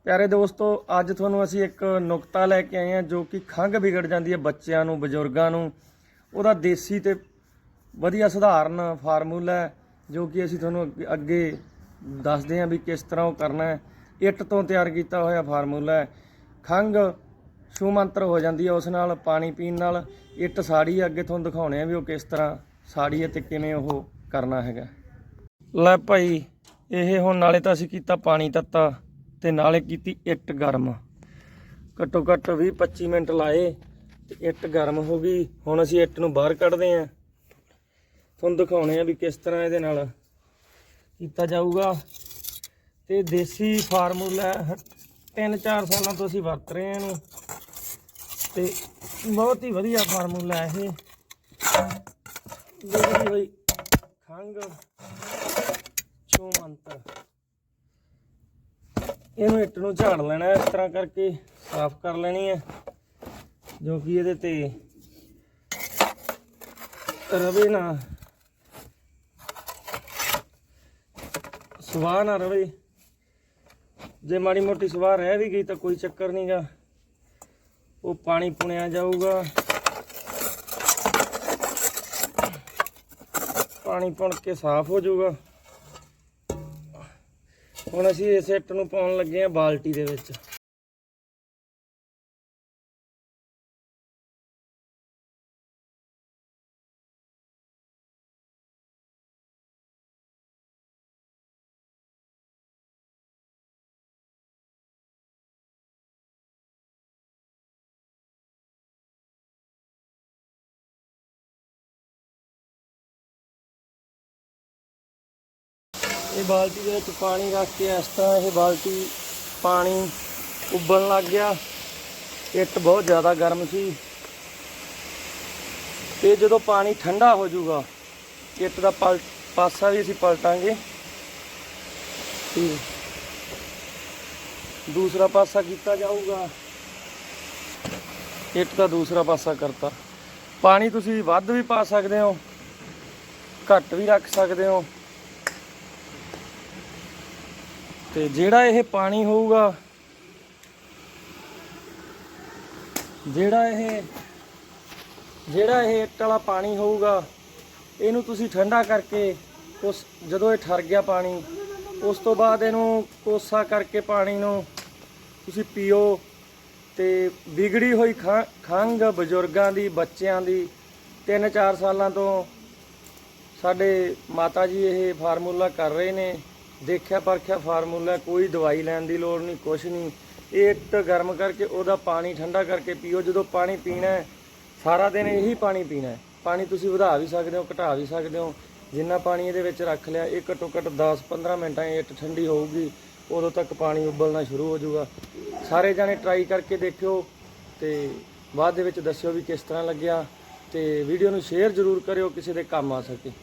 प्यारे दोस्तों, अज तुहानूं असीं एक नुकता लैके आए हैं जो कि खंघ बिगड़ जाती है बच्चों नूं, बजुर्गों नूं। उहदा देसी ते वधिया सधारण फार्मूला है जो कि असीं तुहानूं अगे दसदे हैं भी किस तरह वो करना है। इट तो तैयार किया होया फार्मूला है। खंघ छूमंतर हो जाती है उस नाल, पानी पीण नाल। इट साड़ी अगे तुहानूं दिखाउणे आ भी वो किस तरह साड़ी है ते किवें वो करना हैगा। लै भाई, ये हुण नाले तां असीं कीता पानी तत्ता ते नाले कीती इट गर्म। घट्टो घट्ट 20-25 मिनट लाए ते इट गर्म हो गई। हुण असीं इट नूं बाहर कढदे हैं, तुहानूं दिखाउणे आ भी किस तरह इहदे नाल कीता जाऊगा। ते देसी फार्मूला 3-4 सालों तो असीं वरत रहे हैं इहनूं ते बहुत ही वधिया फार्मूला है ये। ਜਿਹੜੀ ਹੋਈ ਖੰਘ ਛੂਮੰਤਰ, ਇਹਨੂੰ ਇੱਟ ਨੂੰ ਝਾੜ ਲੈਣਾ ਇਸ ਤਰ੍ਹਾਂ ਕਰਕੇ, ਸਾਫ਼ ਕਰ ਲੈਣੀ ਹੈ ਜੋ ਕਿ ਇਹਦੇ ਤੇ ਰਵੇ ਨਾ, ਸਵਾਹ ਨਾ ਰਵੇ। ਜੇ ਮਾੜੀ ਮੋਟੀ ਸਵਾਹ ਰਹਿ ਵੀ ਗਈ ਤਾਂ ਕੋਈ ਚੱਕਰ ਨਹੀਂ ਗਾ, ਉਹ ਪਾਣੀ ਪੁਣਿਆ ਜਾਊਗਾ। पानी पुण के साफ हो जाऊगा। हुण असीं इस इट नूं पाउण लगे हैं बाल्टी दे विच। ये बाल्टी के पानी रख के इस तरह ये बाल्टी पानी उबलण लग गया। इट बहुत ज़्यादा गर्म सी ते जो पानी ठंडा हो जाऊगा इट का पासा भी असीं पलटांगे। दूसरा पासा किया जाऊगा, इट का दूसरा पासा करता। पानी तुसीं वध भी पा सकते हो, घट भी रख सकते हो। ਤੇ ਜਿਹੜਾ ਇਹ ਪਾਣੀ ਹੋਊਗਾ, ਜਿਹੜਾ ਇਹ ਇੱਟ ਵਾਲਾ ਪਾਣੀ ਹੋਊਗਾ, ਇਹਨੂੰ ਤੁਸੀਂ ਠੰਡਾ ਕਰਕੇ ਉਸ ਜਦੋਂ ਇਹ ਠਰ ਗਿਆ ਪਾਣੀ, ਉਸ ਤੋਂ ਬਾਅਦ ਇਹਨੂੰ ਕੋਸਾ ਕਰਕੇ ਪਾਣੀ ਨੂੰ ਤੁਸੀਂ ਪੀਓ। ਤੇ ਵਿਗੜੀ ਹੋਈ ਖੰਘ ਬਜ਼ੁਰਗਾਂ ਦੀ, ਬੱਚਿਆਂ ਦੀ 3-4 ਸਾਲਾਂ ਤੋਂ ਸਾਡੇ ਮਾਤਾ ਜੀ ਇਹ ਫਾਰਮੂਲਾ ਕਰ ਰਹੇ ਨੇ। देखिया परखिया फार्मूला, कोई दवाई लैन की लोड़ नहीं, कुछ नहीं। इट गर्म करके उहदा पानी ठंडा करके पीओ। जो पानी पीना है सारा दिन यही पानी पीना है। पानी तुसीं वधा भी सकते हो, घटा भी सकते हो। जिन्ना पानी ये रख लिया, ये घट्टो घट्ट 10-15 मिनटां इट ठंडी होगी, उदों तक पानी उबलना शुरू हो जाऊगा। सारे जाने ट्राई करके देखियो तो बाद दे विच दस्सिओ भी किस तरह लग्गिया। तो वीडियो नूं शेयर जरूर करियो, किसी दे काम आ सके।